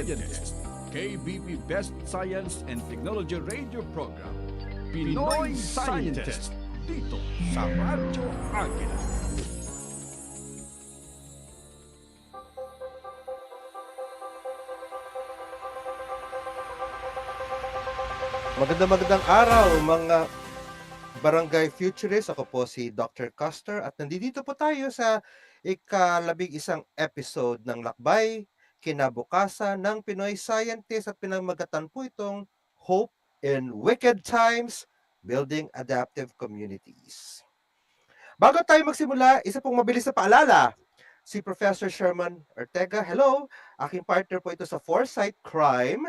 Scientist, KBP Best Science and Technology Radio Program, Pinoy Scientist, dito sa Radyo Agila. Magandang araw mga Barangay Futurists. Ako po si Dr. Custer at nandito po tayo sa ika-11 episode ng Lakbay Kinabukasan ng Pinoy Scientist at pinamagatan po itong Hope in Wicked Times, Building Adaptive Communities. Bago tayo magsimula, isa pong mabilis na paalala. Si Professor Sherman Ortega, hello, aking partner po ito sa Foresight Crime,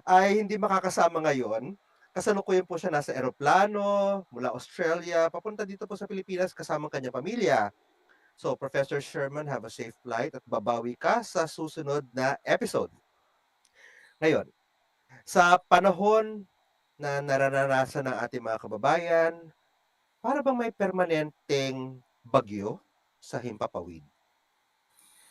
ay hindi makakasama ngayon. Kasalukuyan po siya nasa eroplano mula Australia, papunta dito po sa Pilipinas kasama kanyang pamilya. So, Professor Sherman, have a safe flight at babawi ka sa susunod na episode. Ngayon, sa panahon na nararanasan ng ating mga kababayan, para bang may permanenteng bagyo sa himpapawid?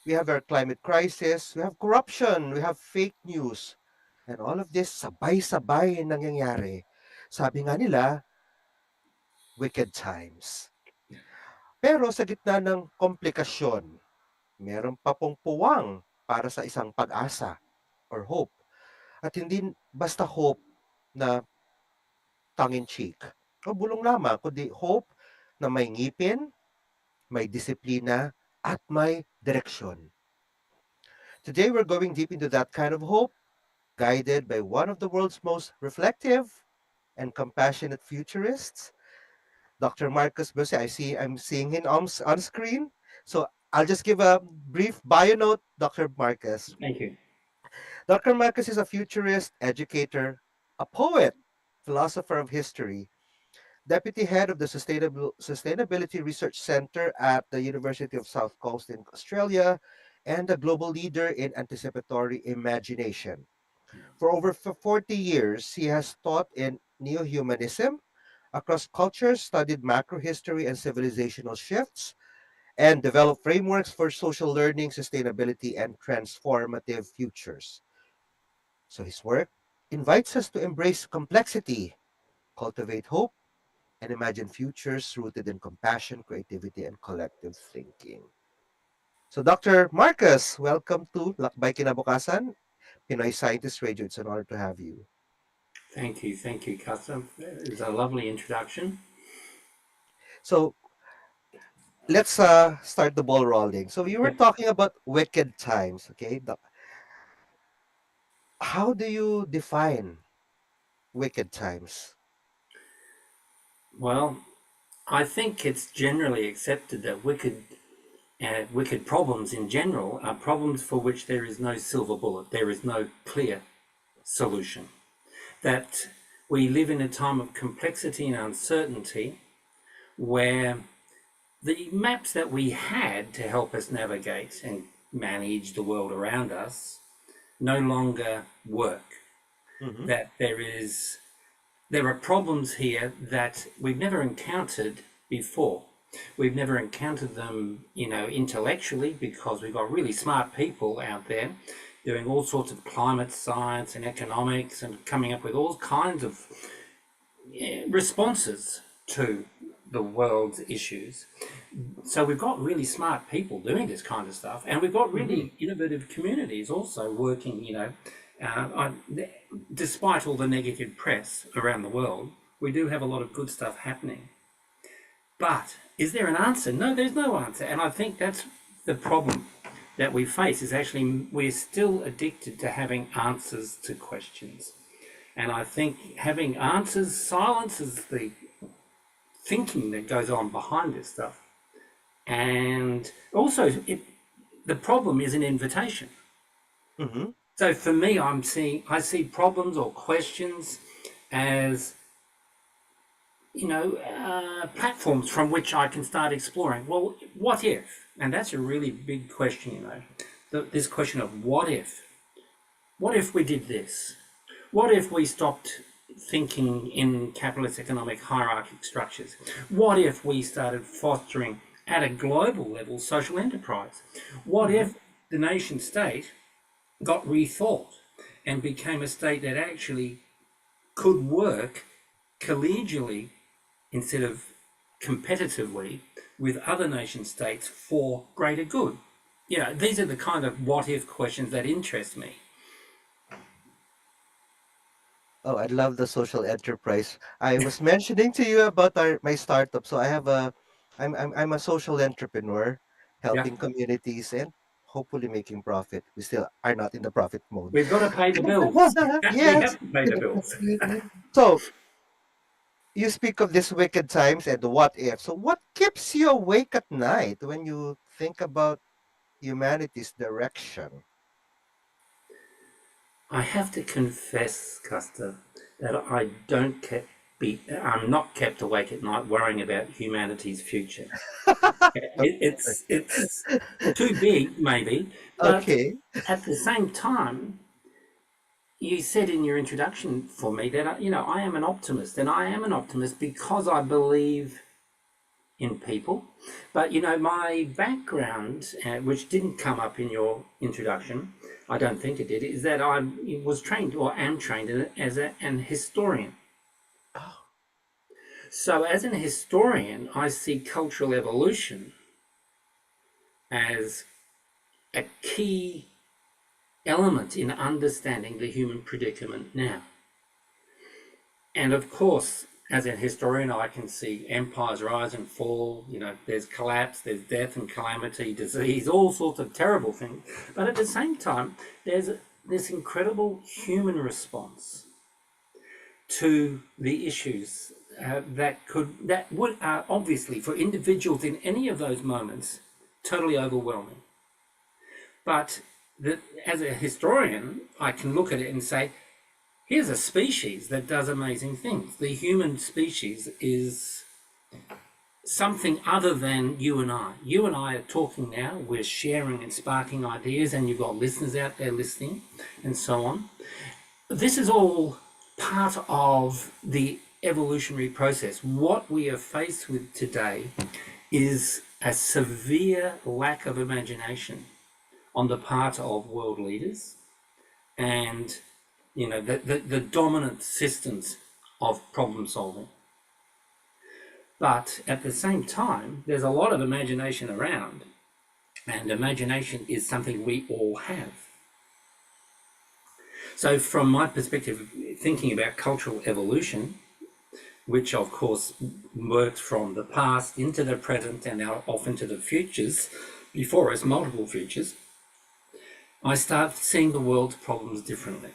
We have our climate crisis, we have corruption, we have fake news, and all of this sabay-sabay nangyayari. Sabi nga nila, wicked times. Pero sa gitna ng komplikasyon, meron pa pong puwang para sa isang pag-asa or hope. At hindi basta hope na tongue-in-cheek o bulong lamang, kundi hope na may ngipin, may disiplina, at may direksyon. Today we're going deep into that kind of hope, guided by one of the world's most reflective and compassionate futurists, Dr. Marcus Bose. I'm seeing him on screen. So I'll just give a brief bio note, Dr. Marcus. Thank you. Dr. Marcus is a futurist, educator, a poet, philosopher of history, deputy head of the Sustainability Research Center at the University of South Coast in Australia, and a global leader in anticipatory imagination. For over 40 years, he has taught in neo-humanism across cultures, studied macro history and civilizational shifts, and developed frameworks for social learning, sustainability, and transformative futures. So his work invites us to embrace complexity, cultivate hope, and imagine futures rooted in compassion, creativity, and collective thinking. So Dr. Marcus, welcome to Lakbay Kinabukasan, Pinoy Scientist Radio. It's an honor to have you. Thank you, Custom. It's a lovely introduction. So let's start the ball rolling. So you were talking about wicked times, okay? How do you define wicked times? Well, I think it's generally accepted that wicked problems in general are problems for which there is no silver bullet, there is no clear solution. That we live in a time of complexity and uncertainty where the maps that we had to help us navigate and manage the world around us no longer work. Mm-hmm. That there are problems here that we've never encountered before. We've never encountered them, intellectually, because we've got really smart people out there doing all sorts of climate science and economics and coming up with all kinds of responses to the world's issues. So we've got really smart people doing this kind of stuff, and we've got really innovative communities also working, despite all the negative press around the world, we do have a lot of good stuff happening. But is there an answer? No, there's no answer. And I think that's the problem that we face, is actually we're still addicted to having answers to questions. And I think having answers silences the thinking that goes on behind this stuff. And also, the problem is an invitation. Mm-hmm. So for me, I see problems or questions as platforms from which I can start exploring. Well, what if? And that's a really big question, this question of what if? What if we did this? What if we stopped thinking in capitalist economic hierarchic structures? What if we started fostering at a global level social enterprise? What if the nation state got rethought and became a state that actually could work collegially instead of competitively with other nation states for greater good. You know, these are the kind of what if questions that interest me. Oh, I love the social enterprise. I was mentioning to you about my startup. So I'm a social entrepreneur, Yeah. helping communities and hopefully making profit. We still are not in the profit mode. We've got to pay the bills. We Yes. have to pay the bills. So you speak of these wicked times and what if. So what keeps you awake at night when you think about humanity's direction? I have to confess, Custer, that I'm not kept awake at night worrying about humanity's future. It's too big, maybe, but Okay. at the same time, you said in your introduction for me that I am an optimist, and I am an optimist because I believe in people. But my background, which didn't come up in your introduction, I don't think it did, is that I was trained or am trained as an historian. Oh, So, as an historian, I see cultural evolution as a key element in understanding the human predicament now. And of course, as a historian, I can see empires rise and fall. There's collapse, there's death and calamity, disease, all sorts of terrible things. But at the same time, there's this incredible human response to the issues that would obviously, for individuals in any of those moments, totally overwhelming. But as a historian, I can look at it and say, here's a species that does amazing things. The human species is something other than you and I. You and I are talking now, we're sharing and sparking ideas, and you've got listeners out there listening, and so on. This is all part of the evolutionary process. What we are faced with today is a severe lack of imagination on the part of world leaders and the dominant systems of problem solving. But at the same time, there's a lot of imagination around, and imagination is something we all have. So from my perspective, thinking about cultural evolution, which of course works from the past into the present and now off into the futures, before us, multiple futures, I start seeing the world's problems differently.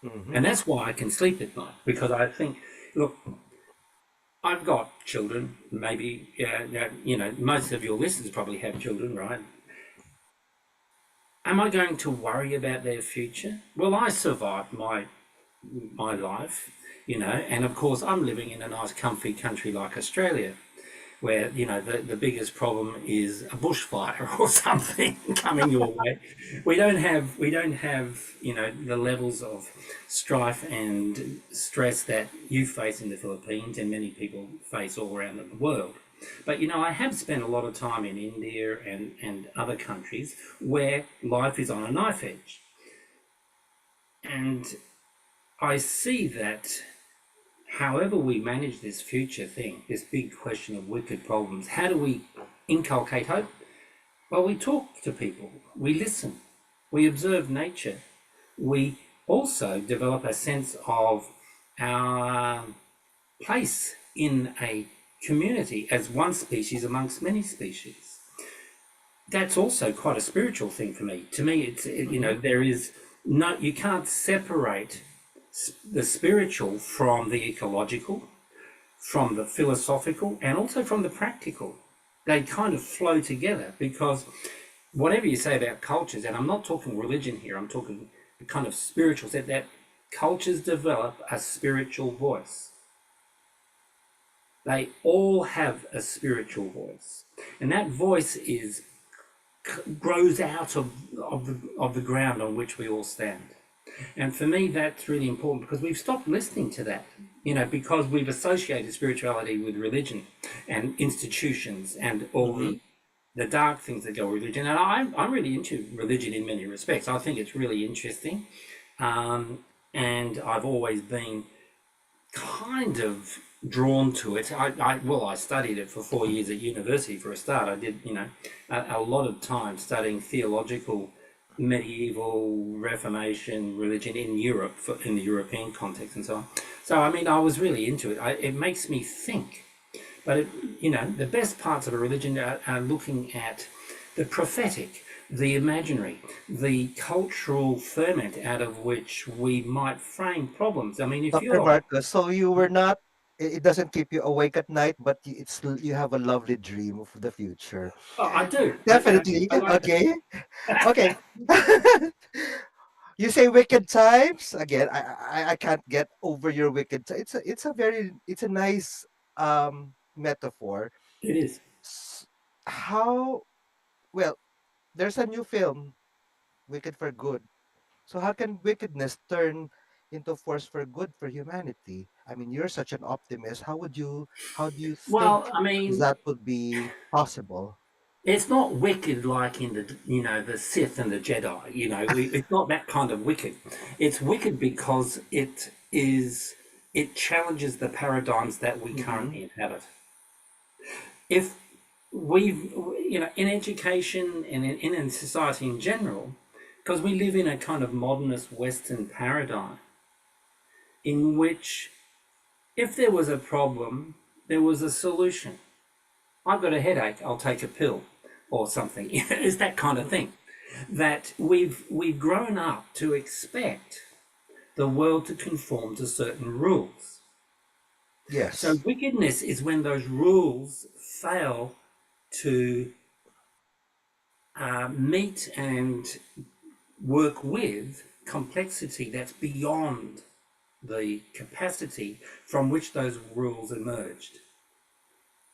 mhm. And that's why I can sleep at night, because I think, look, I've got children, maybe, most of your listeners probably have children, right? Am I going to worry about their future? Well, I survived my life, and of course I'm living in a nice comfy country like Australia, where the biggest problem is a bushfire or something coming your way. We don't have the levels of strife and stress that you face in the Philippines and many people face all around the world. But I have spent a lot of time in India and other countries where life is on a knife edge, and I see that however we manage this future thing, this big question of wicked problems, how do we inculcate hope? Well, we talk to people, we listen, we observe nature, we also develop a sense of our place in a community as one species amongst many species. That's also quite a spiritual thing for me. To me, it's, there is no, you can't separate the spiritual from the ecological, from the philosophical, and also from the practical. They kind of flow together, because whatever you say about cultures, and I'm not talking religion here, I'm talking the kind of spiritual, that cultures develop a spiritual voice. They all have a spiritual voice, and that voice grows out of the ground on which we all stand. And for me, that's really important, because we've stopped listening to that, because we've associated spirituality with religion and institutions and all Mhm. the the dark things that go with religion. And I'm really into religion in many respects. I think it's really interesting. And I've always been kind of drawn to it. I studied it for 4 years at university for a start. I did, a lot of time studying theological, medieval, Reformation religion in Europe, in the European context and so on. So, I mean, I was really into it. It makes me think. But, the best parts of a religion are looking at the prophetic, the imaginary, the cultural ferment out of which we might frame problems. I mean, if Dr. you're... Marcos, so you were not, it doesn't keep you awake at night, but you have a lovely dream of the future. Oh, I do. Definitely. I like that. Okay. Okay. You say wicked times again. I can't get over your wicked. It's a nice metaphor. It is. How well, there's a new film, Wicked for Good. So how can wickedness turn into force for good for humanity? I mean, you're such an optimist. How do you think Well, I mean, that would be possible? it's not wicked like in the Sith and the Jedi. It's not that kind of wicked. It's wicked because it challenges the paradigms that we Hmm. currently inhabit. If we've, in education and in society in general, because we live in a kind of modernist Western paradigm in which if there was a problem, there was a solution. I've got a headache, I'll take a pill or something. It's that kind of thing. That we've grown up to expect the world to conform to certain rules. So Yes. wickedness is when those rules fail to meet and work with complexity that's beyond the capacity from which those rules emerged.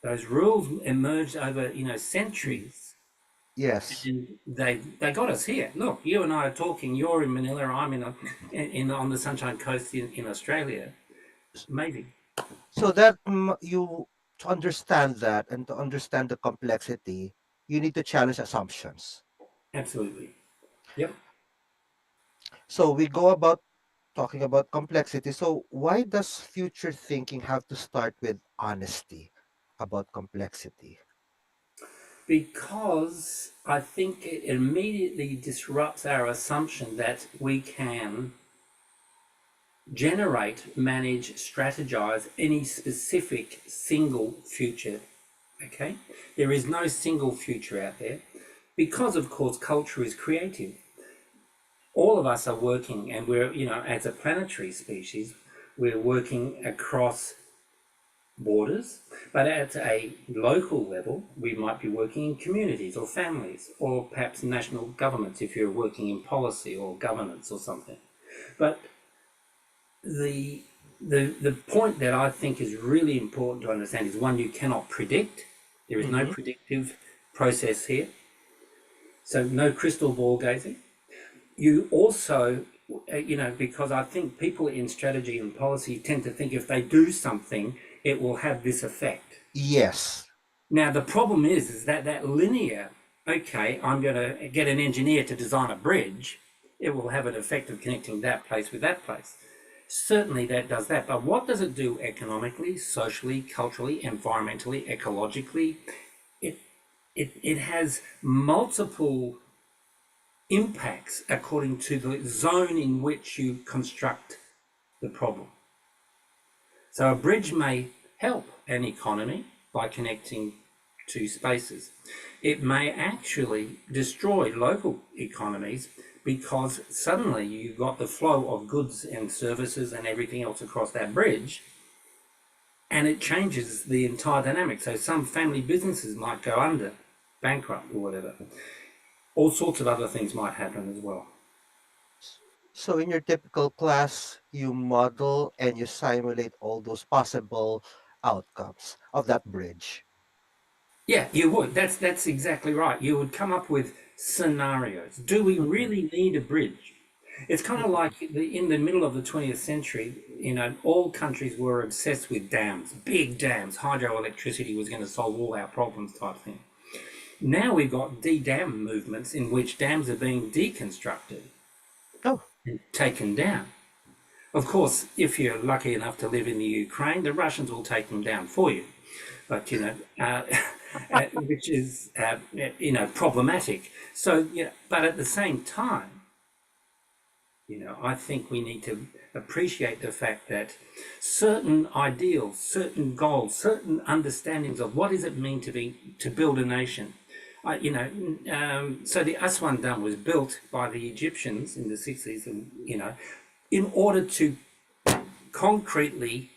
Those rules emerged over centuries, Yes. and they got us here. Look, you and I are talking. You're in Manila. I'm in on the Sunshine Coast in Australia. Amazing. So that you to understand that and to understand the complexity, you need to challenge assumptions. Absolutely. Yep. So we go about talking about complexity. So why does future thinking have to start with honesty about complexity? Because I think it immediately disrupts our assumption that we can generate, manage, strategize any specific single future. Okay? There is no single future out there because, of course, culture is creative. All of us are working, and we're, as a planetary species, we're working across borders, but at a local level, we might be working in communities or families, or perhaps national governments if you're working in policy or governance or something. But the the point that I think is really important to understand is one, you cannot predict. There is no Hmm. predictive process here, so no crystal ball gazing. You also, because I think people in strategy and policy tend to think if they do something, it will have this effect. Yes. Now, the problem is that linear, okay, I'm going to get an engineer to design a bridge, it will have an effect of connecting that place with that place. Certainly that does that, but what does it do economically, socially, culturally, environmentally, ecologically? It has multiple impacts according to the zone in which you construct the problem. So a bridge may help an economy by connecting two spaces. It may actually destroy local economies because suddenly you've got the flow of goods and services and everything else across that bridge, and it changes the entire dynamic. So some family businesses might go under, bankrupt or whatever. All sorts of other things might happen as well. So in your typical class, you model and you simulate all those possible outcomes of that bridge. Yeah, you would. That's exactly right. You would come up with scenarios. Do we Hmm. really need a bridge? It's kind of like in the middle of the 20th century, all countries were obsessed with dams, big dams. Hydroelectricity was going to solve all our problems type thing. Now we've got de-dam movements in which dams are being deconstructed Oh, and taken down. Of course, if you're lucky enough to live in the Ukraine, the Russians will take them down for you. But which is problematic. So but at the same time, I think we need to appreciate the fact that certain ideals, certain goals, certain understandings of what does it mean to build a nation. So the Aswan Dam was built by the Egyptians in the 60s, and in order to concretely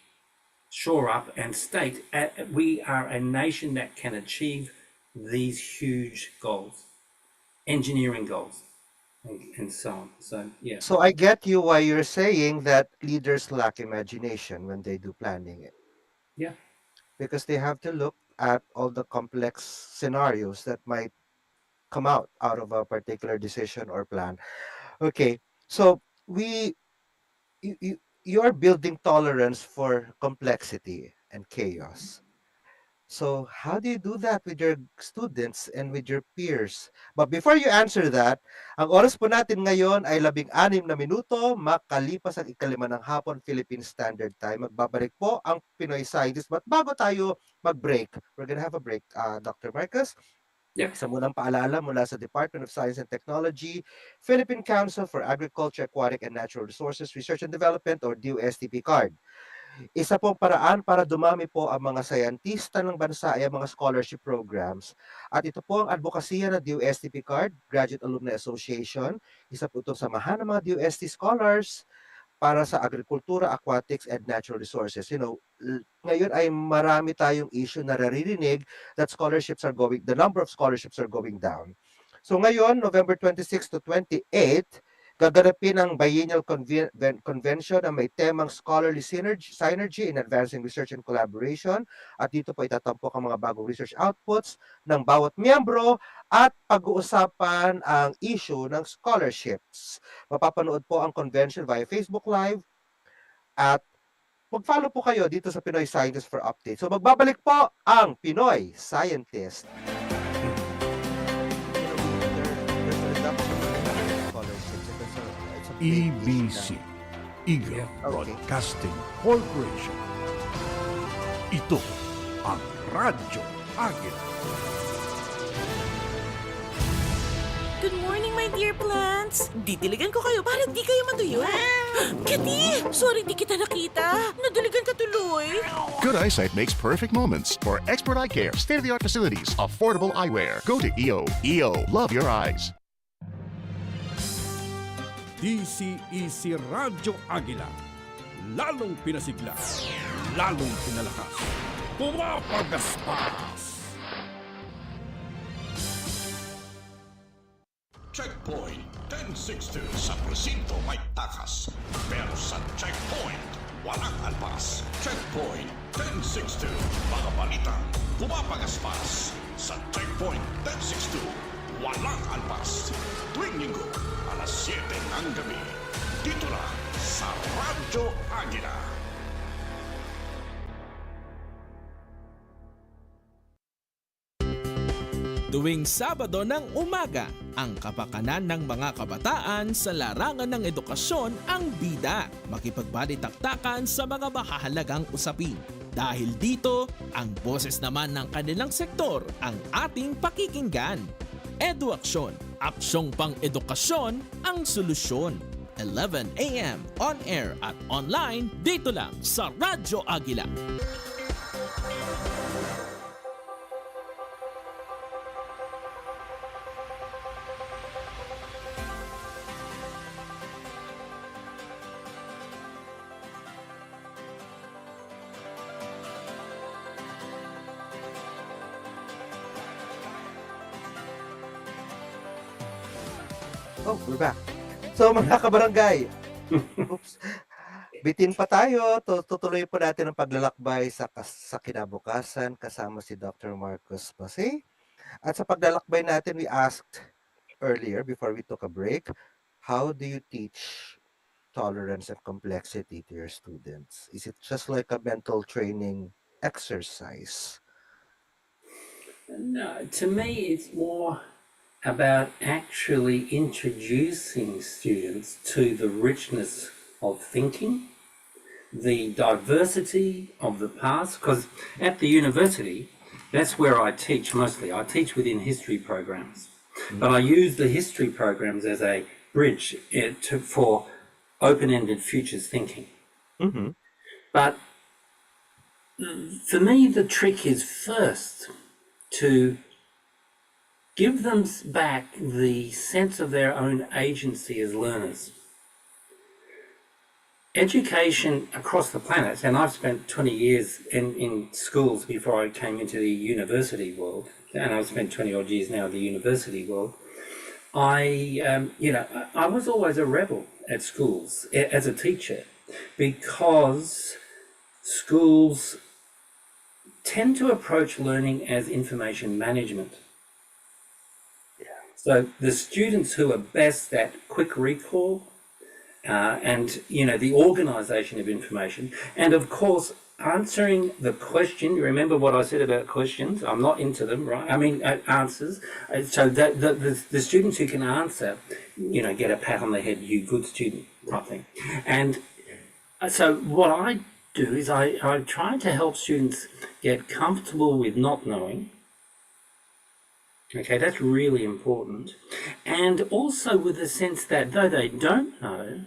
shore up and state we are a nation that can achieve these huge goals, engineering goals, and so on. So yeah, so I get you why you're saying that leaders lack imagination when they do planning, yeah, because they have to look at all the complex scenarios that might come out of a particular decision or plan. Okay, so we you are building tolerance for complexity and chaos. So how do you do that with your students and with your peers? But before you answer that, ang oras po natin ngayon ay 16 minuto, makalipas ang ikalima ng hapon, Philippine Standard Time. Magbabalik po ang Pinoy Scientist. But bago tayo mag-break, we're gonna have a break, Dr. Marcus. yeah. Isa munang paalala mula sa Department of Science and Technology, Philippine Council for Agriculture, Aquatic and Natural Resources Research and Development or DOSTP card. Isa pong paraan para dumami po ang mga sayantista ng bansa ay ang mga scholarship programs. At ito po ang advokasya ng DOSTP card, Graduate Alumni Association. Isa po itong samahan ng mga DOST scholars para sa agrikultura, aquatics, and natural resources. Ngayon ay marami tayong issue na naririnig that the number of scholarships are going down. So ngayon, November 26 to 28, gaganapin ang biennial convention na may temang scholarly synergy in advancing research and collaboration. At dito po itatampok ang mga bagong research outputs ng bawat miyembro at pag-uusapan ang issue ng scholarships. Mapapanood po ang convention via Facebook Live at mag-follow po kayo dito sa Pinoy Scientist for updates. So magbabalik po ang Pinoy Scientist. There's a reduction in scholarships. It's a big issue EBC, now. Eagle Okay. Broadcasting Corporation. Ito ang Radyo Agila. Good morning, my dear plants! Didiligan ko kayo para di kayo matuyo. Kitty! Sorry di kita nakita. Nadiligan ka tuloy. Good eyesight makes perfect moments. For expert eye care, state-of-the-art facilities, affordable eyewear. Go to EO. EO, love your eyes. DCEC Radyo Agila. Lalong pinasigla, lalong pinalakas. Pumapagaspas! Checkpoint 1062 sa presinto may takas. Pero sa checkpoint, walang alpas. Checkpoint 1062, mga balitang pumapagaspas. Sa checkpoint 1062, walang alpas. Tuwing Linggo, alas 7 ng gabi. Dito lang sa Radyo Agila. Tuwing Sabado ng umaga, ang kapakanan ng mga kabataan sa larangan ng edukasyon ang bida. Makipagbalitaktakan sa mga mahahalagang usapin. Dahil dito, ang boses naman ng kanilang sektor ang ating pakikinggan. Eduaksyon, aksyong pang-edukasyon ang solusyon. 11 a.m. on air at online dito lang sa Radyo Agila. Oh, we're back. So mga kabarangay, oops, bitin pa tayo. Tutuloy po natin ang paglalakbay sa kinabukasan kasama si Dr. Marcus Base. At sa paglalakbay natin, we asked earlier before we took a break, how do you teach tolerance and complexity to your students? Is it just like a mental training exercise? No, to me, it's more about actually introducing students to the richness of thinking, the diversity of the past, because at the university, that's where I teach mostly. I teach within history programs, but I use the history programs as a bridge for open-ended futures thinking. Mm-hmm. But for me, the trick is first to give them back the sense of their own agency as learners. Education across the planet, and I've spent 20 years in schools before I came into the university world, and I've spent 20 odd years now in the university world. I was always a rebel at schools as a teacher, because schools tend to approach learning as information management. So the students who are best at quick recall and the organisation of information, and of course answering the question. You remember what I said about questions? I'm not into them, right? I mean answers. So that the students who can answer, get a pat on the head, you good student type thing. And so what I do is I try to help students get comfortable with not knowing. Okay, that's really important. And also with the sense that though they don't know,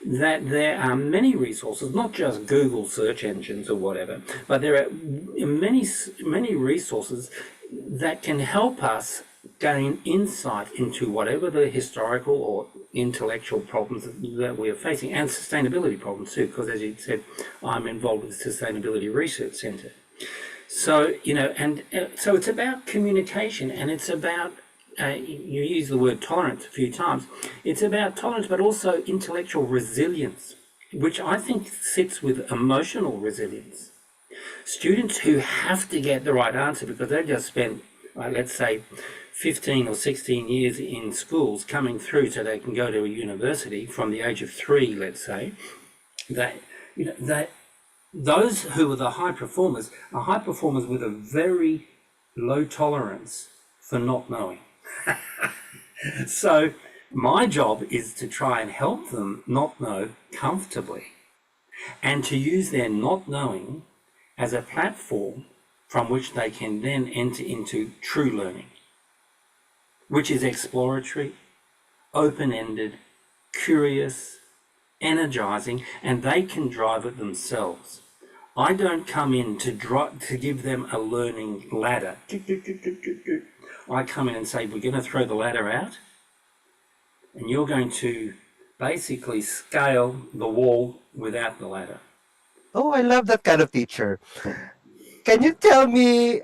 that there are many resources, not just Google search engines or whatever, but there are many resources that can help us gain insight into whatever the historical or intellectual problems that we are facing, and sustainability problems too, because as you said, I'm involved with the Sustainability Research Centre. So, so it's about communication, and it's about, you use the word tolerance a few times, it's about tolerance, but also intellectual resilience, which I think sits with emotional resilience. Students who have to get the right answer because they've just spent, let's say, 15 or 16 years in schools coming through so they can go to a university from the age of 3, let's say, those who are the high performers are high performers with a very low tolerance for not knowing. So my job is to try and help them not know comfortably, and to use their not knowing as a platform from which they can then enter into true learning, which is exploratory, open-ended, curious, energizing, and they can drive it themselves. I don't come in to give them a learning ladder. I come in and say, we're going to throw the ladder out, and you're going to basically scale the wall without the ladder. Oh, I love that kind of teacher. Can you tell me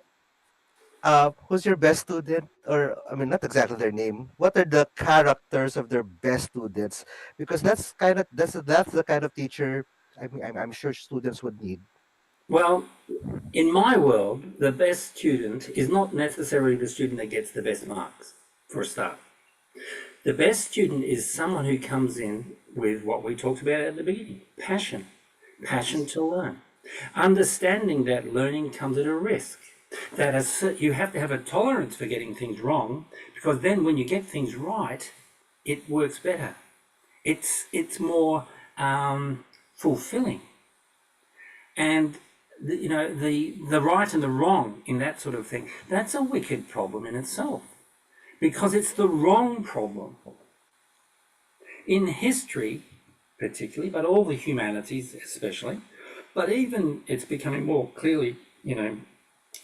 who's your best student? Or, I mean, not exactly their name. What are the characters of their best students? Because that's the kind of teacher I'm sure students would need. Well, in my world, the best student is not necessarily the student that gets the best marks, for a start. The best student is someone who comes in with what we talked about at the beginning, passion to learn, understanding that learning comes at a risk, that you have to have a tolerance for getting things wrong, because then when you get things right, it works better. It's more fulfilling. And the right and the wrong in that sort of thing, that's a wicked problem in itself, because it's the wrong problem. In history, particularly, but all the humanities especially, but even it's becoming more clearly,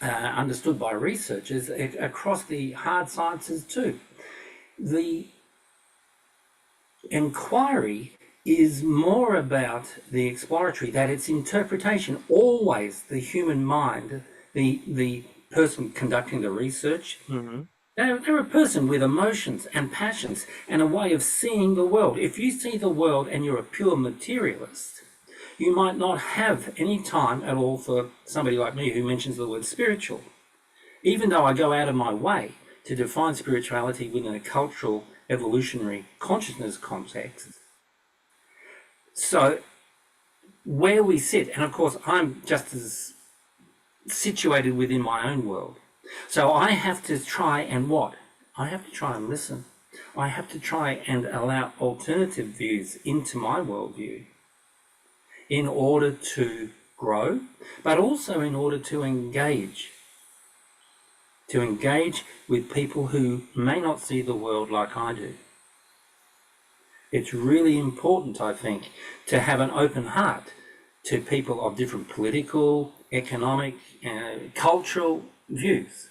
understood by researchers across the hard sciences too. The inquiry is more about the exploratory, that its interpretation, always the human mind, the person conducting the research, they're a person with emotions and passions and a way of seeing the world. If you see the world and you're a pure materialist, you might not have any time at all for somebody like me who mentions the word spiritual, even though I go out of my way to define spirituality within a cultural, evolutionary consciousness context. So where we sit, and of course I'm just as situated within my own world, So I have to try and what? I have to try and listen. I have to try and allow alternative views into my worldview in order to grow, but also in order to engage with people who may not see the world like I do. It's really important, I think, to have an open heart to people of different political, economic, cultural views.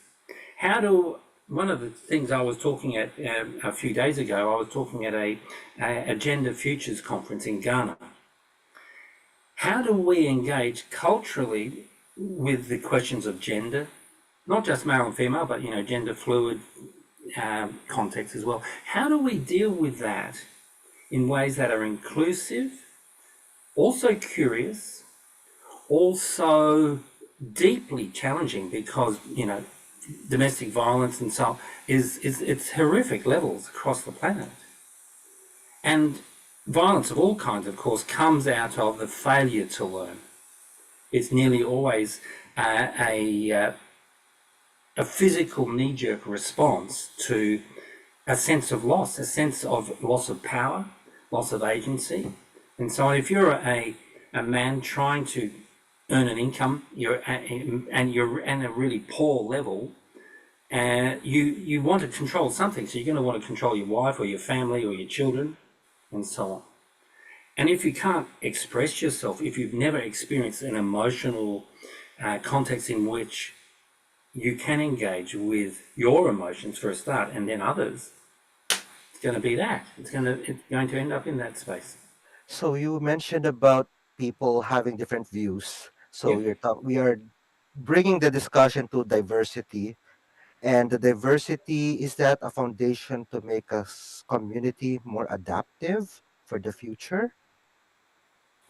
One of the things I was talking at a few days ago, I was talking at a Gender Futures conference in Ghana. How do we engage culturally with the questions of gender, not just male and female, but gender fluid context as well? How do we deal with that in ways that are inclusive, also curious, also deeply challenging, because domestic violence and so on it's horrific levels across the planet, and violence of all kinds, of course, comes out of the failure to learn. It's nearly always a physical knee-jerk response to a sense of loss of power, loss of agency. And so if you're a man trying to earn an income, you're at a really poor level, you want to control something, so you're going to want to control your wife or your family or your children and so on. And if you can't express yourself, if you've never experienced an emotional context in which you can engage with your emotions for a start, and then others, it's going to be that. It's going to end up in that space. So you mentioned about people having different views. So Yeah. we are bringing the discussion to diversity, and the diversity, is that a foundation to make us community more adaptive for the future?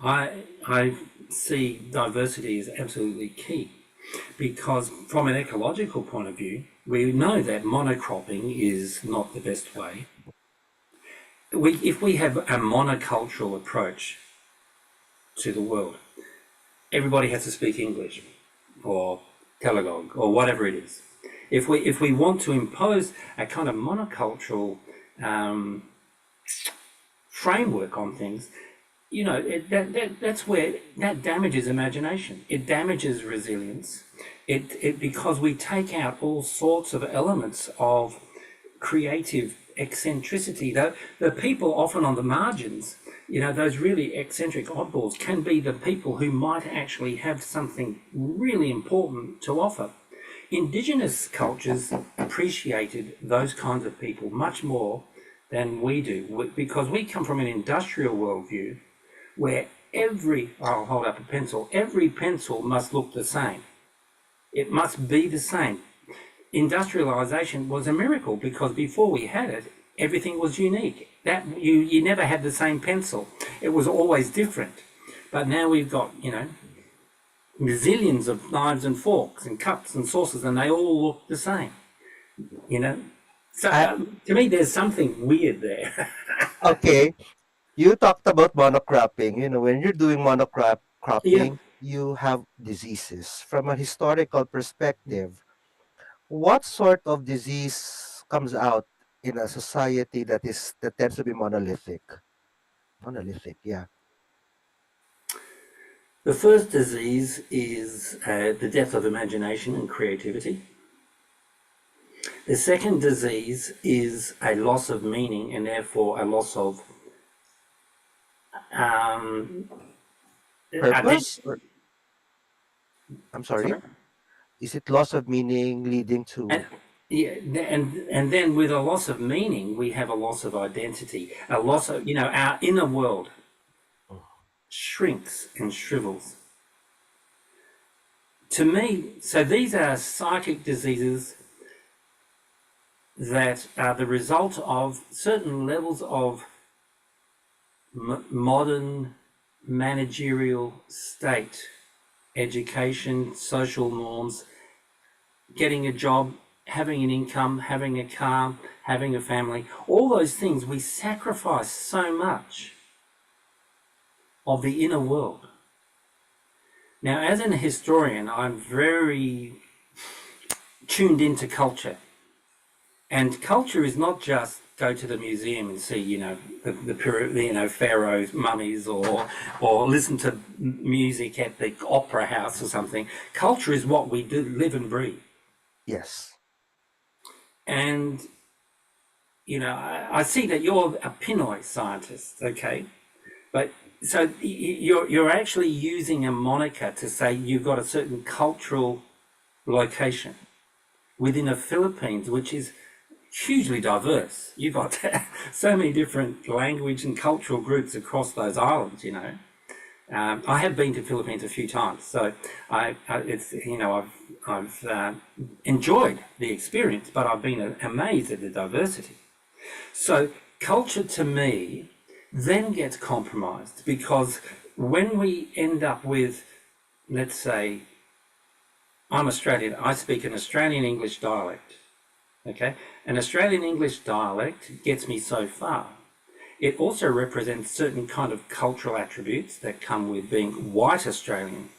I see diversity as absolutely key, because from an ecological point of view, we know that monocropping is not the best way. If we have a monocultural approach to the world, everybody has to speak English or Tagalog or whatever it is. If we want to impose a kind of monocultural framework on things, that's where that damages imagination. It damages resilience. It because we take out all sorts of elements of creative eccentricity. The people often on the margins, those really eccentric oddballs, can be the people who might actually have something really important to offer. Indigenous cultures appreciated those kinds of people much more than we do, because we come from an industrial worldview where I'll hold up a pencil, every pencil must look the same. It must be the same. Industrialization was a miracle, because before we had it, everything was unique. That you never had the same pencil. It was always different. But now we've got, zillions of knives and forks and cups and saucers, and they all look the same. So to me, there's something weird there. Okay, you talked about monocropping. When you're doing Yeah. cropping, you have diseases. From a historical perspective, what sort of disease comes out in a society that tends to be monolithic? Monolithic, yeah. The first disease is the death of imagination and creativity. The second disease is a loss of meaning, and therefore a loss of Purpose? I'm sorry. sorry? Is it loss of meaning leading to? And, yeah, and then with a loss of meaning, we have a loss of identity, a loss of, our inner world shrinks and shrivels. To me, so these are psychic diseases that are the result of certain levels of modern managerial state, education, social norms, getting a job, having an income, having a car, having a family. All those things, we sacrifice so much of the inner world. Now, as an historian, I'm very tuned into culture. And culture is not just go to the museum and see, the pharaohs' mummies, or listen to music at the opera house or something. Culture is what we do, live and breathe. Yes. And I see that you're a Pinoy scientist, okay? But so you're actually using a moniker to say you've got a certain cultural location within the Philippines, which is hugely diverse. You've got so many different language and cultural groups across those islands. I have been to the Philippines a few times, so I've enjoyed the experience, but I've been amazed at the diversity. So culture to me then gets compromised, because when we end up with, let's say, I'm Australian, I speak an Australian English dialect, okay? An Australian English dialect gets me so far. It also represents certain kind of cultural attributes that come with being white Australian.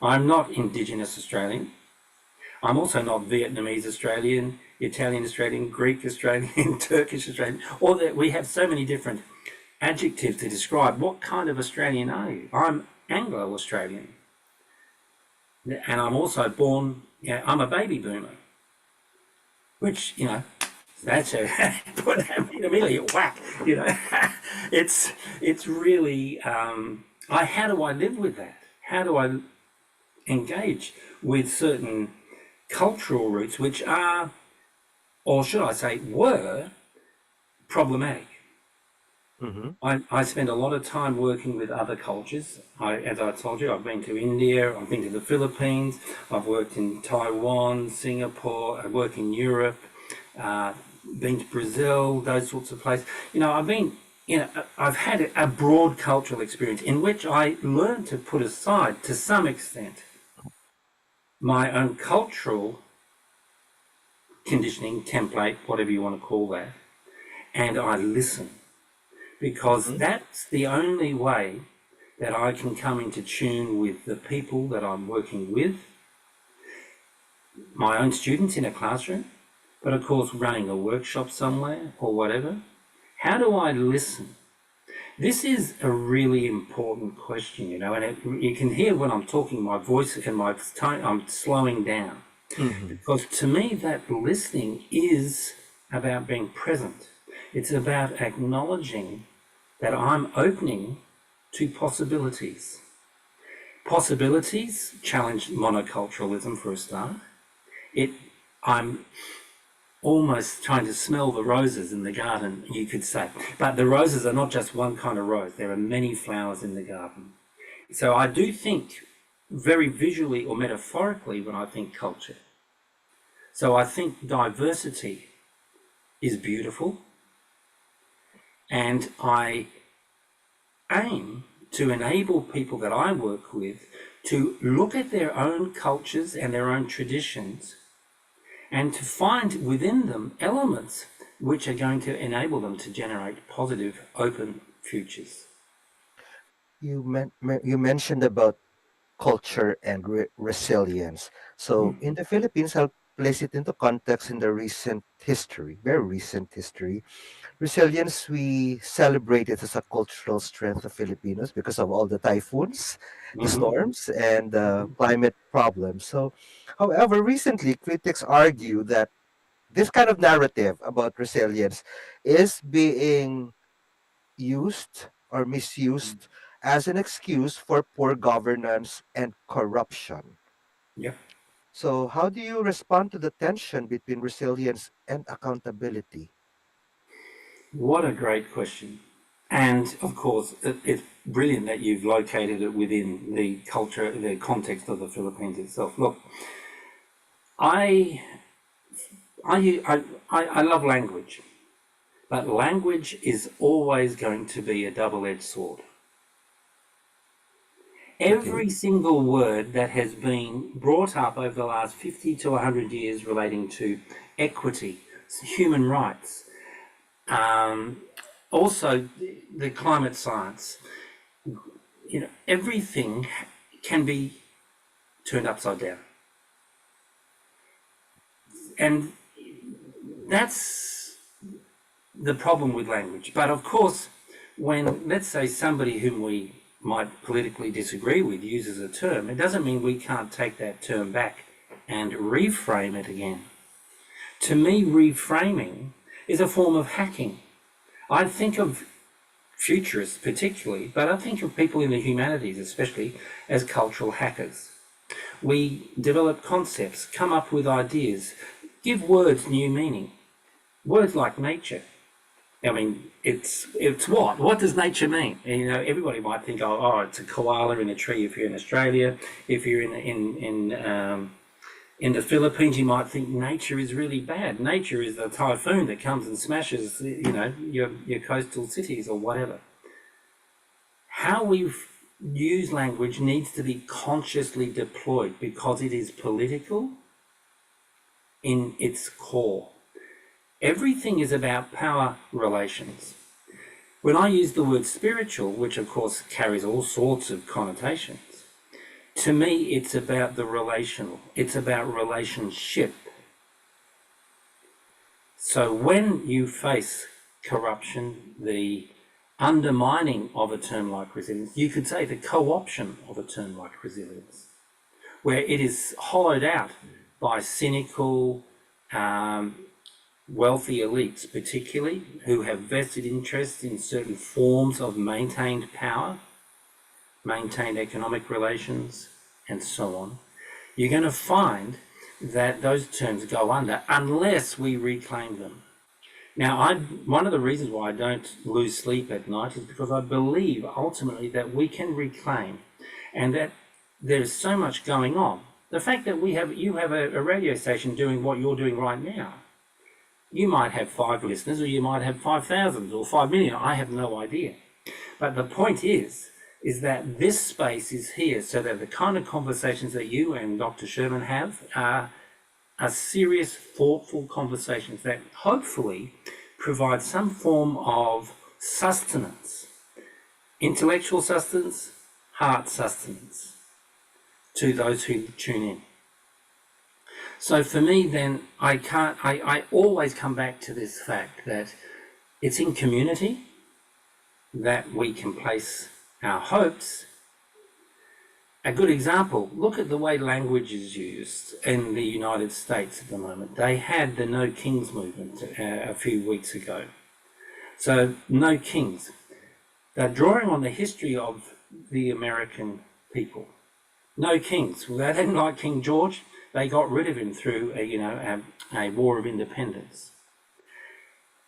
I'm not Indigenous Australian. I'm also not Vietnamese Australian, Italian Australian, Greek Australian, Turkish Australian, or that we have so many different adjectives to describe what kind of Australian are you. I'm Anglo-Australian. And I'm also born, I'm a baby boomer, which, that's put that immediately at whack, It's really, how do I live with that? How do I engage with certain cultural roots which are, or should I say were, problematic? Mm-hmm. I spend a lot of time working with other cultures. As I told you, I've been to India, I've been to the Philippines, I've worked in Taiwan, Singapore, I work in Europe, been to Brazil, those sorts of places. I've had a broad cultural experience in which I learned to put aside, to some extent, my own cultural conditioning, template, whatever you want to call that, and I listen. Because that's the only way that I can come into tune with the people that I'm working with, my own students in a classroom, but of course running a workshop somewhere or whatever. How do I listen? This is a really important question, and you can hear when I'm talking, my voice and my tone, I'm slowing down. Mm-hmm. Because to me, that listening is about being present. It's about acknowledging that I'm opening to possibilities. Possibilities challenge monoculturalism for a start. I'm almost trying to smell the roses in the garden, you could say. But the roses are not just one kind of rose. There are many flowers in the garden. So I do think very visually or metaphorically when I think culture. So I think diversity is beautiful. And I aim to enable people that I work with to look at their own cultures and their own traditions and to find within them elements which are going to enable them to generate positive, open futures. You mentioned about culture and resilience. So in the Philippines, I'll place it into context in the recent history, very recent history. Resilience, we celebrate it as a cultural strength of Filipinos because of all the typhoons, the storms, and the climate problems. So, however, recently critics argue that this kind of narrative about resilience is being used or misused as an excuse for poor governance and corruption. Yeah. So, how do you respond to the tension between resilience and accountability? What a great question. And of course, it's brilliant that you've located it within the culture, the context of the Philippines itself. Look, I love language, but language is always going to be a double-edged sword. Every single word that has been brought up over the last 50 to 100 years relating to equity, human rights, also the climate science, everything can be turned upside down. and that's the problem with language. But of course, when, let's say, somebody whom we might politically disagree with uses a term, it doesn't mean we can't take that term back and reframe it again. To me, reframing is a form of hacking. I think of futurists particularly, but I think of people in the humanities especially as cultural hackers. We develop concepts, come up with ideas, give words new meaning. Words like nature. I mean, it's what? What does nature mean? And, you know, everybody might think, oh, it's a koala in a tree if you're in Australia. If you're in the Philippines, you might think nature is really bad. Nature is a typhoon that comes and smashes, you know, your coastal cities or whatever. How we use language needs to be consciously deployed because it is political in its core. Everything is about power relations. When I use the word spiritual, which of course carries all sorts of connotations, to me it's about the relational. It's about relationship. So when you face corruption, the undermining of a term like resilience, you could say the co-option of a term like resilience, where it is hollowed out by cynical, wealthy elites, particularly, who have vested interests in certain forms of maintained power, maintained economic relations, and so on. You're going to find that those terms go under unless we reclaim them. Now, one of the reasons why I don't lose sleep at night is because I believe ultimately that we can reclaim, and that there's so much going on. The fact that you have a radio station doing what you're doing right now, you might have 5 listeners, or you might have 5,000 or 5 million. I have no idea. But the point is that this space is here so that the kind of conversations that you and Dr. Sherman have are serious, thoughtful conversations that hopefully provide some form of sustenance, intellectual sustenance, heart sustenance to those who tune in. So for me then, I always come back to this fact that it's in community that we can place our hopes. A good example, look at the way language is used in the United States at the moment. They had the No Kings movement a few weeks ago. So, no kings. They're drawing on the history of the American people. No kings. They didn't like King George. They got rid of him through a war of independence.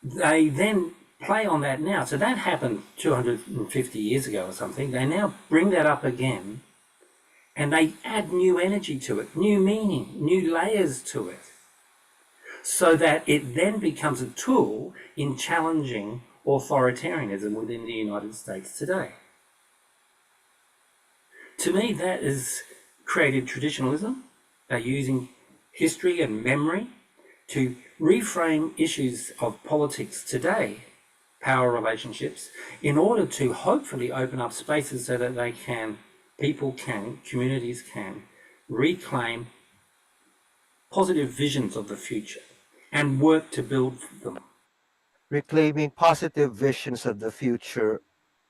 They then play on that now. So that happened 250 years ago or something. They now bring that up again, and they add new energy to it, new meaning, new layers to it, so that it then becomes a tool in challenging authoritarianism within the United States today. To me, that is creative traditionalism. They're using history and memory to reframe issues of politics today, power relationships, in order to hopefully open up spaces so that people can, communities can reclaim positive visions of the future and work to build them. Reclaiming positive visions of the future,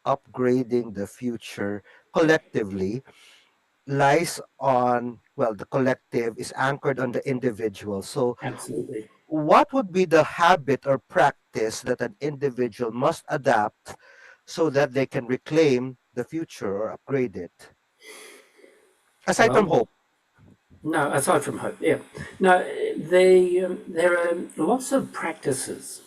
upgrading the future collectively lies on, well, the collective is anchored on the individual. So, Absolutely. what would be the habit or practice that an individual must adapt so that they can reclaim the future or upgrade it? Aside from Well, hope. no, aside from hope, yeah. No, there are lots of practices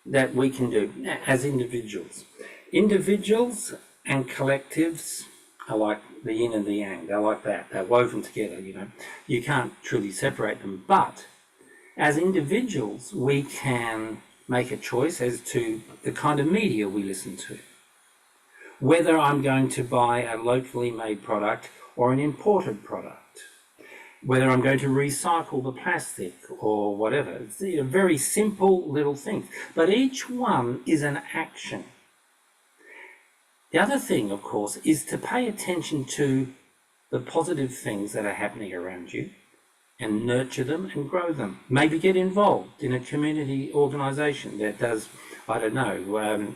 that we can do as individuals. Individuals and collectives are like the yin and the yang. They're like that. They're woven together, you know. You can't truly separate them. But as individuals, we can make a choice as to the kind of media we listen to. Whether I'm going to buy a locally made product or an imported product. Whether I'm going to recycle the plastic or whatever. It's very simple little things. But each one is an action. The other thing, of course, is to pay attention to the positive things that are happening around you and nurture them and grow them. Maybe get involved in a community organisation that does, I don't know,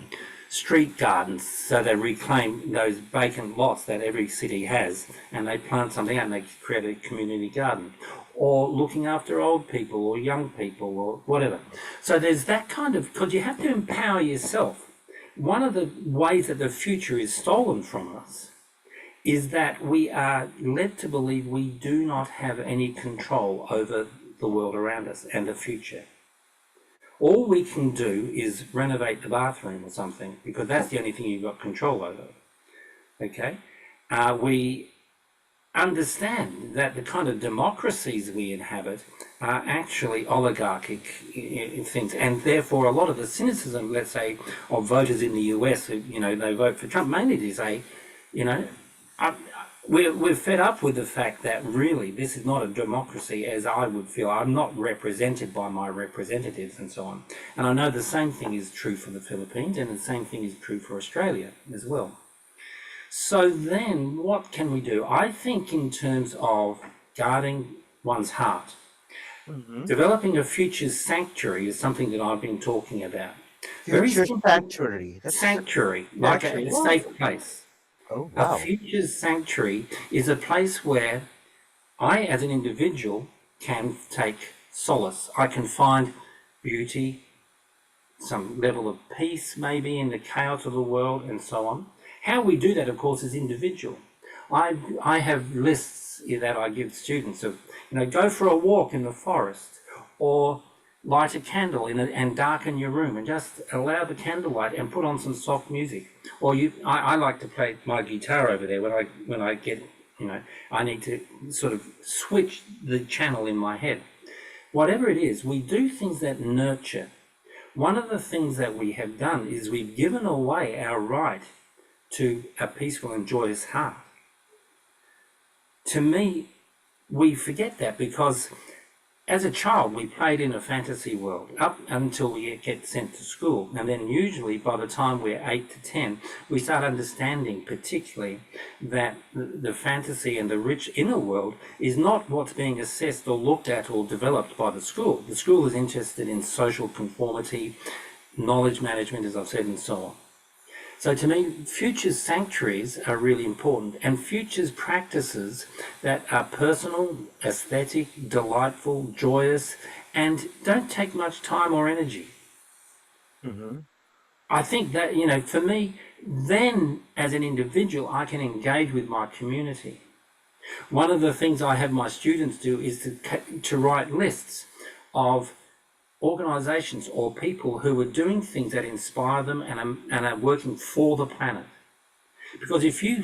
street gardens, so they reclaim those vacant lots that every city has and they plant something out and they create a community garden, or looking after old people or young people or whatever. So there's that kind of, because you have to empower yourself. One of the ways that the future is stolen from us is that we are led to believe we do not have any control over the world around us and the future. All we can do is renovate the bathroom or something, because that's the only thing you've got control over. Okay? We understand that the kind of democracies we inhabit are actually oligarchic things, and therefore a lot of the cynicism, let's say, of voters in the US who, they vote for Trump, mainly to say, we're fed up with the fact that really this is not a democracy as I would feel. I'm not represented by my representatives and so on. And I know the same thing is true for the Philippines, and the same thing is true for Australia as well. So then what can we do? I think in terms of guarding one's heart, developing a future sanctuary is something that I've been talking about. Future sanctuary. Sanctuary, like a safe place. Oh, wow. A future sanctuary is a place where I, as an individual, can take solace. I can find beauty, some level of peace maybe in the chaos of the world and so on. How we do that, of course, is individual. I have lists that I give students of, go for a walk in the forest, or light a candle and darken your room and just allow the candlelight and put on some soft music. Or I like to play my guitar over there when I get, I need to sort of switch the channel in my head. Whatever it is, we do things that nurture. One of the things that we have done is we've given away our right to a peaceful and joyous heart. To me, we forget that because as a child, we played in a fantasy world up until we get sent to school. And then usually by the time we're 8 to 10, we start understanding particularly that the fantasy and the rich inner world is not what's being assessed or looked at or developed by the school. The school is interested in social conformity, knowledge management, as I've said, and so on. So to me, futures sanctuaries are really important, and futures practices that are personal, aesthetic, delightful, joyous, and don't take much time or energy. I think that, for me, then as an individual, I can engage with my community. One of the things I have my students do is to write lists of organizations or people who are doing things that inspire them and are working for the planet. Because if you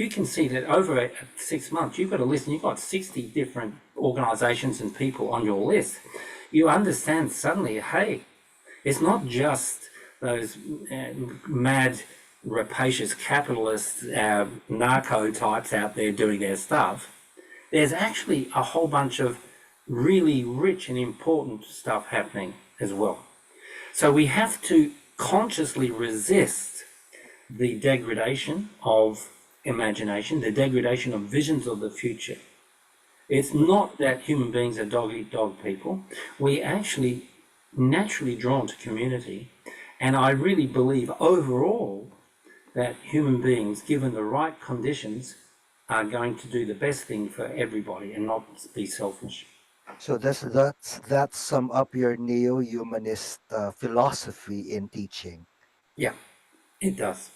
can see that over 6 months you've got a list and you've got 60 different organizations and people on your list, you understand suddenly, hey, it's not just those mad, rapacious capitalist narco types out there doing their stuff. There's actually a whole bunch of really rich and important stuff happening as well. So we have to consciously resist the degradation of imagination, the degradation of visions of the future. It's not that human beings are dog-eat-dog people. We actually naturally drawn to community, and I really believe overall that human beings, given the right conditions, are going to do the best thing for everybody and not be selfish. So that sum up your neo-humanist philosophy in teaching. Yeah, it does.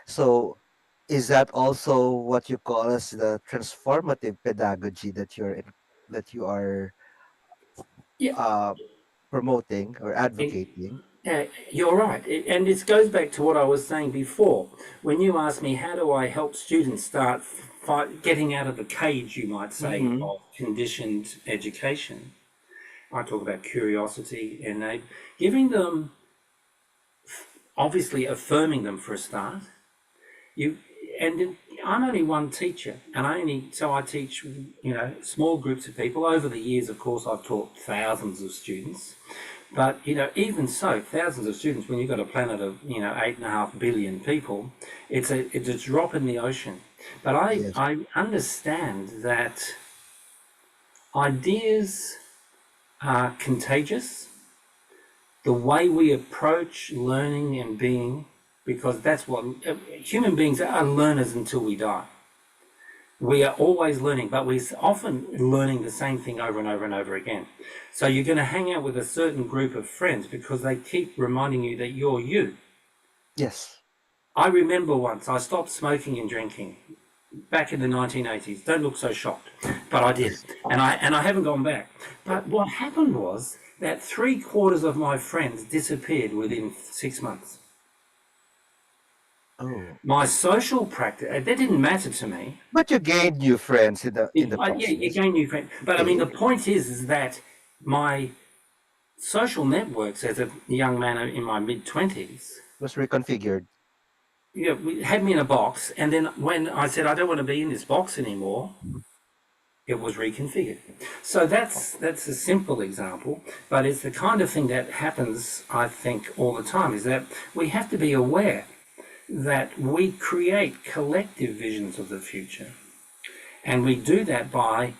So is that also what you call as the transformative pedagogy that you are promoting or advocating? You're right. And this goes back to what I was saying before. When you asked me, how do I help students start getting out of the cage, you might say, of conditioned education? I talk about curiosity and giving them, obviously affirming them for a start. I'm only one teacher, and I teach, small groups of people. Over the years, of course, I've taught thousands of students. But, even so, thousands of students, when you've got a planet of, 8.5 billion people, it's a drop in the ocean. But I understand that Ideas are contagious. The way we approach learning and being, because that's what human beings are, learners until we die. We are always learning, but we're often learning the same thing over and over and over again. So you're going to hang out with a certain group of friends because they keep reminding you that you're you. Yes. I remember once I stopped smoking and drinking back in the 1980s. Don't look so shocked, but I did, and I haven't gone back. But what happened was that 3/4 of my friends disappeared within 6 months. Oh. My social practice, that didn't matter to me. But you gained new friends in the Yeah, process. you gain new friends. But I mean, the point is that my social networks as a young man in my mid-20s, Was reconfigured. had me in a box, and then when I said I don't want to be in this box anymore, it was reconfigured. So that's a simple example, but it's the kind of thing that happens, I think, all the time, is that we have to be aware that we create collective visions of the future. And we do that by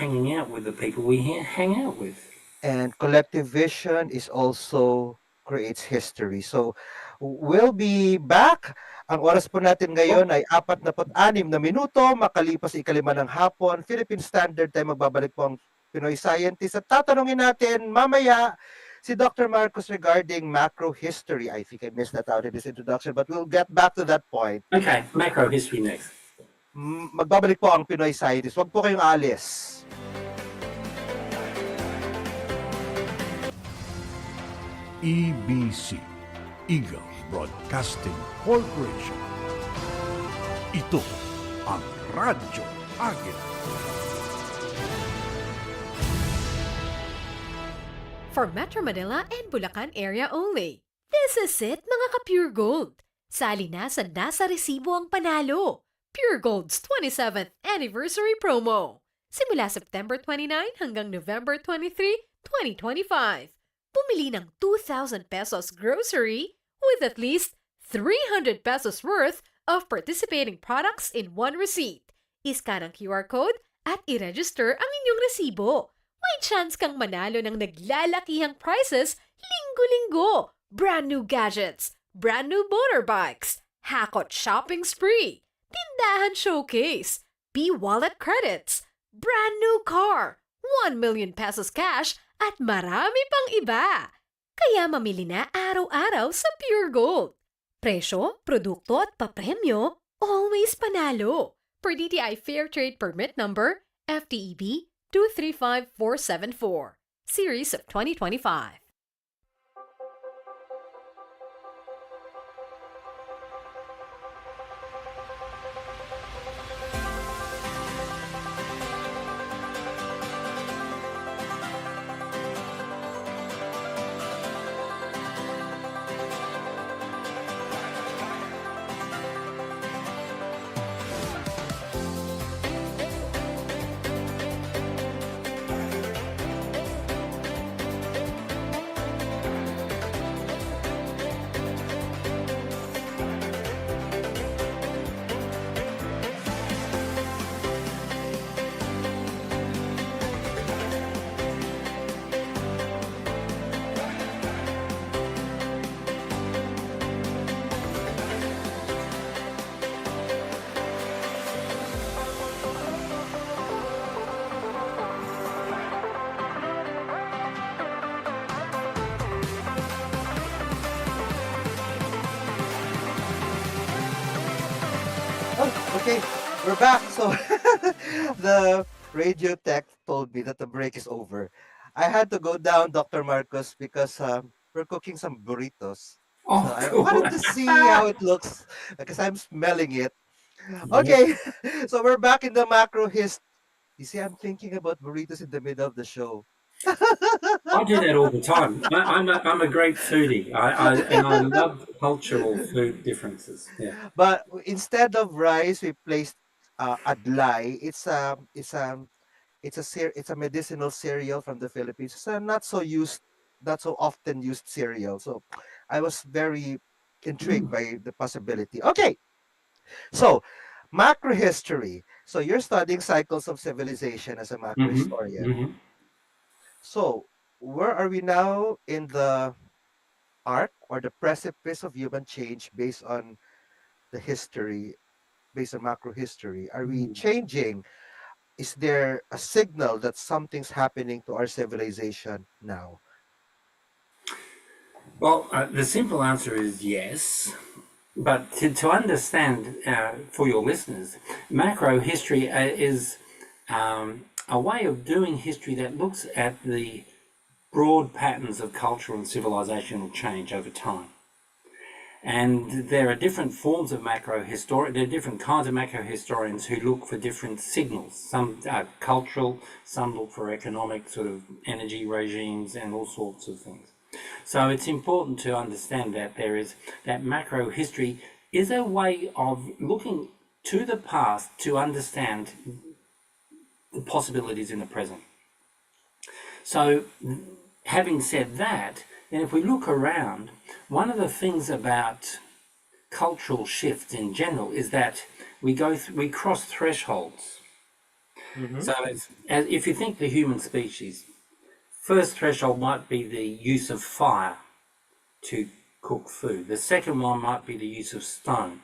hanging out with the people we hang out with. And collective vision is also creates history. So, we'll be back. Ang oras po natin ngayon ay 46 na minuto, makalipas ikalima ng hapon, Philippine Standard Time. Magbabalik po ang Pinoy Scientist at tatanungin natin mamaya si Dr. Marcos regarding macro history. I think I missed that out in this introduction, but we'll get back to that point. Okay, macro history next. Magbabalik po ang Pinoy Scientist. Huwag po kayong alis. EBC, Eagle Broadcasting Corporation. Ito ang Radyo Agila. For Metro Manila and Bulacan area only. This is it, mga ka-Pure Gold. Sali na sa nasa resibo ang panalo. Pure Gold's 27th Anniversary Promo. Simula September 29 hanggang November 23, 2025. Bumili ng 2,000 pesos grocery with at least 300 pesos worth of participating products in one receipt. Iscan ang QR code at i-register ang inyong resibo. May chance kang manalo ng naglalakihang prizes linggo-linggo. Brand new gadgets, brand new motorbikes, hakot shopping spree, tindahan showcase, B-wallet credits, brand new car, 1 million pesos cash, at marami pang iba. Kaya mamili na araw-araw sa Pure Gold. Presyo, produkto at papremyo, always panalo. Per DTI Fair Trade Permit Number FTEB 235474, Series of 2025. Okay, we're back. So, the radio tech told me that the break is over. I had to go down, Dr. Marcos, because we're cooking some burritos. Oh, So I cool. wanted to see how it looks because I'm smelling it. Okay, so we're back in the macro hist. You see, I'm thinking about burritos in the middle of the show. I do that all the time. I'm a great foodie. And I love cultural food differences. Yeah. But instead of rice, we placed adlay. It's a medicinal cereal from the Philippines. It's a not so often used cereal. So I was very intrigued by the possibility. Okay, so macro history. So you're studying cycles of civilization as a macro historian. hmm So where are we now in the arc or the precipice of human change based on the history, based on macro history? Are we changing? Is there a signal that something's happening to our civilization now? Well, the simple answer is yes. But to understand, for your listeners, macro history is a way of doing history that looks at the broad patterns of cultural and civilizational change over time. And there are different forms of there are different kinds of macro historians who look for different signals. Some are cultural, some look for economic sort of energy regimes and all sorts of things. So it's important to understand that macro history is a way of looking to the past to understand the possibilities in the present. So having said that, then if we look around, one of the things about cultural shifts in general is that we cross thresholds. Mm-hmm. So if you think the human species, first threshold might be the use of fire to cook food. The second one might be the use of stone.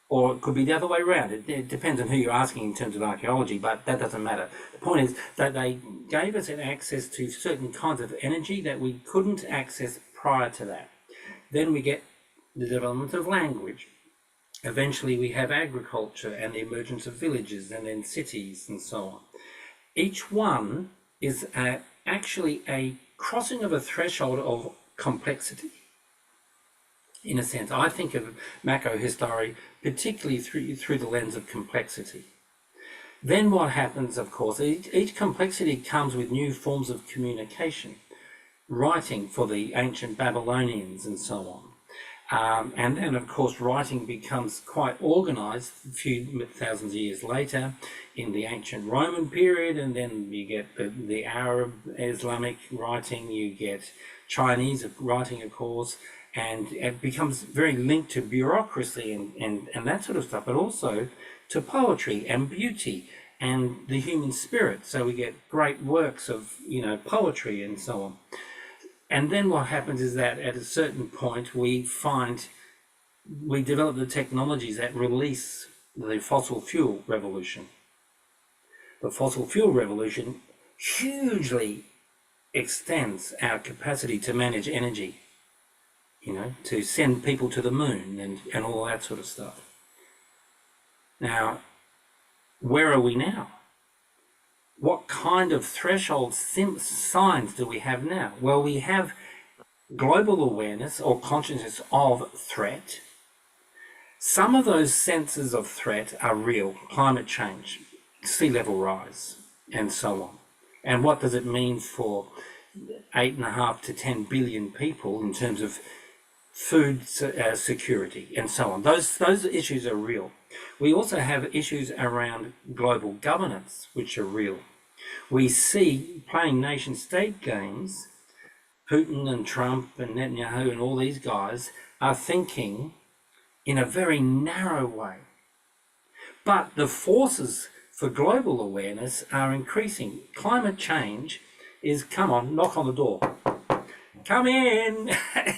Or it could be the other way around. It depends on who you're asking in terms of archaeology, but that doesn't matter. The point is that they gave us an access to certain kinds of energy that we couldn't access prior to that. Then we get the development of language. Eventually we have agriculture and the emergence of villages and then cities and so on. Each one is actually a crossing of a threshold of complexity. In a sense, I think of macro history particularly through the lens of complexity. Then what happens, of course, each complexity comes with new forms of communication, writing for the ancient Babylonians and so on. And then, of course, writing becomes quite organized a few thousands of years later in the ancient Roman period, and then you get the Arab Islamic writing, you get Chinese writing, of course, and it becomes very linked to bureaucracy and that sort of stuff, but also to poetry and beauty and the human spirit. So we get great works of, poetry and so on. And then what happens is that at a certain point we develop the technologies that release the fossil fuel revolution. The fossil fuel revolution hugely extends our capacity to manage energy, to send people to the moon and all that sort of stuff. Now, where are we now? What kind of threshold signs do we have now? Well, we have global awareness or consciousness of threat. Some of those senses of threat are real: climate change, sea level rise, and so on. And what does it mean for 8.5 to 10 billion people in terms of food security and so on? Those issues are real. We also have issues around global governance, which are real. We see playing nation-state games. Putin and Trump and Netanyahu and all these guys are thinking in a very narrow way. But the forces for global awareness are increasing. Climate change is, come on, knock on the door. Come in,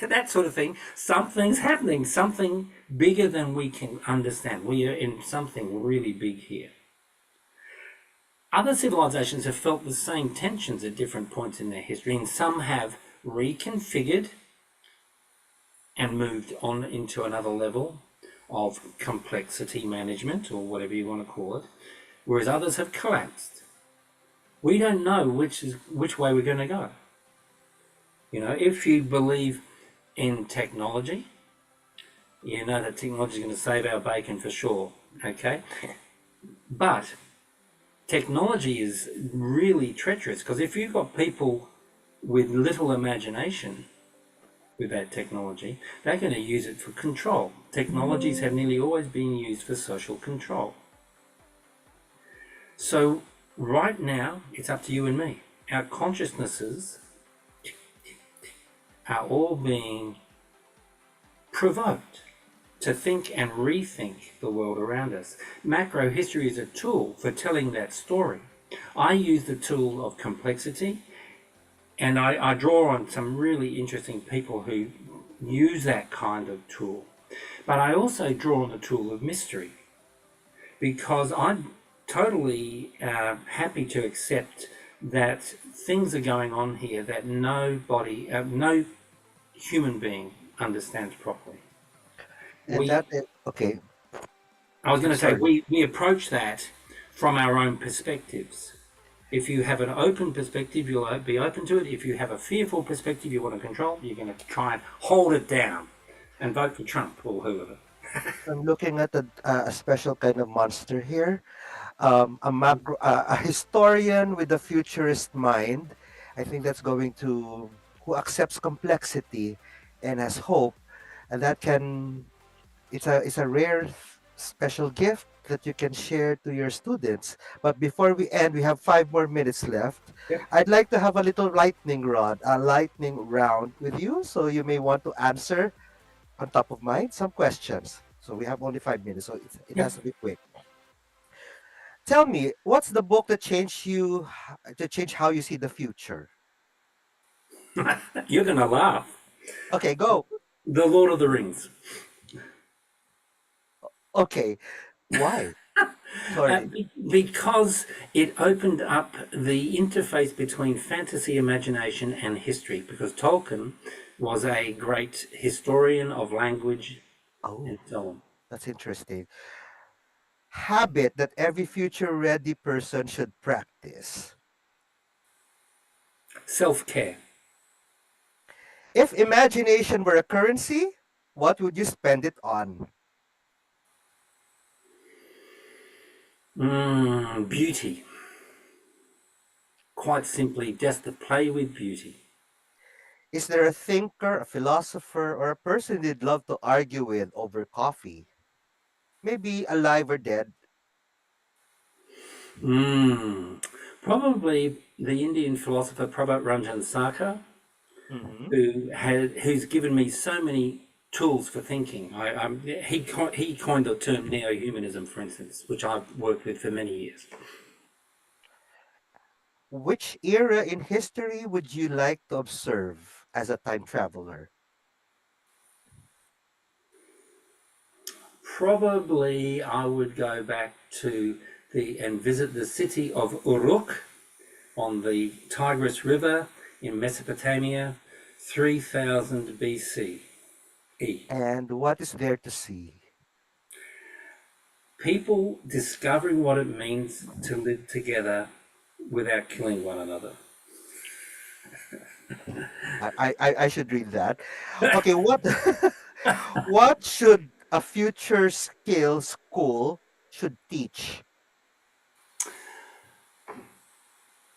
that sort of thing. Something's happening, something bigger than we can understand. We are in something really big here. Other civilizations have felt the same tensions at different points in their history, and some have reconfigured and moved on into another level of complexity management, or whatever you want to call it, whereas others have collapsed. We don't know which way we're going to go. If you believe in technology, you know that technology is going to save our bacon for sure, okay? But technology is really treacherous, because if you've got people with little imagination with that technology, they're going to use it for control. Technologies have nearly always been used for social control. So right now, it's up to you and me. Our consciousnesses are all being provoked to think and rethink the world around us. Macro history is a tool for telling that story. I use the tool of complexity, and I draw on some really interesting people who use that kind of tool. But I also draw on the tool of mystery, because I'm totally happy to accept that things are going on here that no human being understands properly. And We, that is, okay, I was going I'm to say, sorry. we approach that from our own perspectives. If you have an open perspective, you'll be open to it. If you have a fearful perspective you want to control, you're going to try and hold it down and vote for Trump or whoever. I'm looking at a special kind of monster here. A historian with a futurist mind. I think that's going to who accepts complexity and has hope, and that can it's a rare special gift that you can share to your students. But before we end, we have 5 more minutes left. Yep. I'd like to have a little lightning round with you, so you may want to answer on top of mind some questions. So we have only 5 minutes, so it Yep. has to be quick. Tell me, what's the book that changed how you see the future? You're going to laugh. Okay, go. The Lord of the Rings. Okay, why? Sorry. Because it opened up the interface between fantasy, imagination, and history. Because Tolkien was a great historian of language and Oh, so on. that's interesting. Habit that every future ready person should practice. Self-care. If imagination were a currency, what would you spend it on? Beauty. Quite simply, just to play with beauty. Is there a thinker, a philosopher, or a person you'd love to argue with over coffee? Maybe alive or dead? Probably the Indian philosopher Prabhat Ranjan Sarkar, Hmm. who's given me so many tools for thinking. He coined the term neo-humanism, for instance, which I've worked with for many years. Which era in history would you like to observe as a time traveler? Probably I would go back to and visit the city of Uruk on the Tigris River in Mesopotamia, 3000 BCE. And what is there to see? People discovering what it means to live together without killing one another. I should read that. Okay, what what should a future skill school should teach?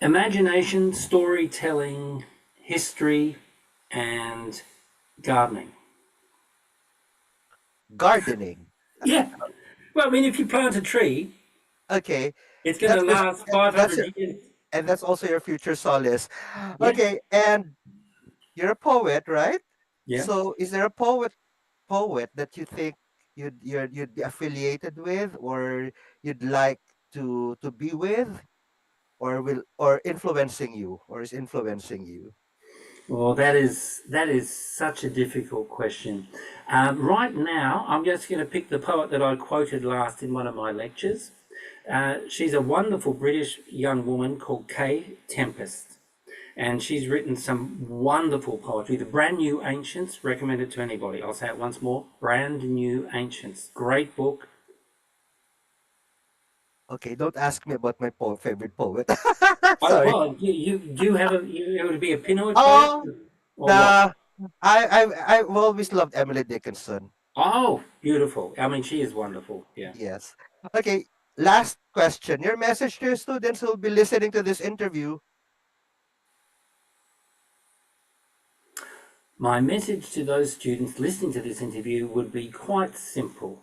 Imagination, storytelling, history, and gardening. Gardening. Yeah. Well, I mean, if you plant a tree, Okay, it's going to that's just last that's 500 years. and that's also your future solace. Yeah. Okay, and you're a poet, right? Yeah. So is there a poet that you think you'd be affiliated with, or you'd like to be with, or influencing you, or is influencing you? Well, that is such a difficult question. Right now, I'm just going to pick the poet that I quoted last in one of my lectures. She's a wonderful British young woman called Kay Tempest, and she's written some wonderful poetry. The Brand New Ancients, recommended to anybody. I'll say it once more: Brand New Ancients, great book. Okay, don't ask me about my favorite poet. Sorry. Well, you do have you would be a Pinoy poet Oh, or what? nah. I've always loved Emily Dickinson. Oh, beautiful. I mean, she is wonderful. Yeah. Yes. Okay, last question. Your message to your students who will be listening to this interview. My message to those students listening to this interview would be quite simple.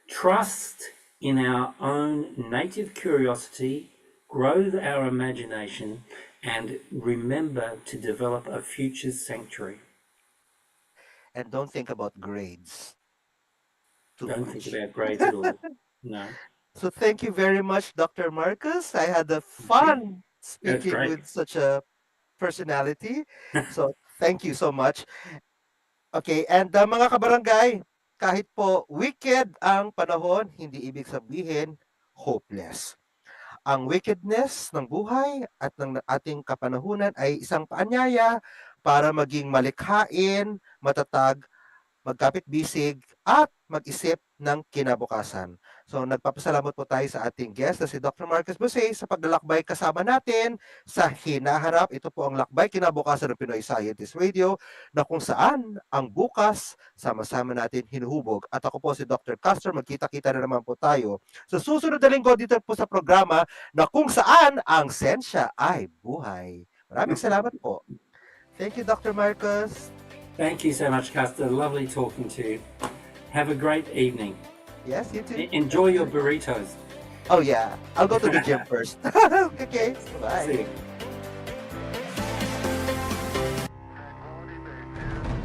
Trust in our own native curiosity, grow our imagination, and remember to develop a future sanctuary. And don't think about grades. too Don't much. think about grades at all. No, So thank you very much, Dr. Marcus. I had a okay. fun That's speaking great. with such a personality. So thank you so much. Okay, and mga kabarangay, kahit po wicked ang panahon, hindi ibig sabihin hopeless. Ang wickedness ng buhay at ng ating kapanahunan ay isang paanyaya para maging malikhain, matatag, magkapit-bisig at mag-isip ng kinabukasan. So nagpapasalamat po tayo sa ating guest na si Dr. Marcus Busay sa paglalakbay kasama natin sa Hinaharap. Ito po ang lakbay kinabukasan ng Pinoy Scientist Radio na kung saan ang bukas sama-sama natin hinuhubog. At ako po si Dr. Castor, magkita-kita na naman po tayo sa susunod na linggo dito po sa programa na kung saan ang siyensya ay buhay. Maraming salamat po. Thank you, Dr. Marcus. Thank you so much, Custer. Lovely talking to you. Have a great evening. Yes, you too. Enjoy your burritos. Oh yeah, I'll go to the gym first. Okay, bye. See you.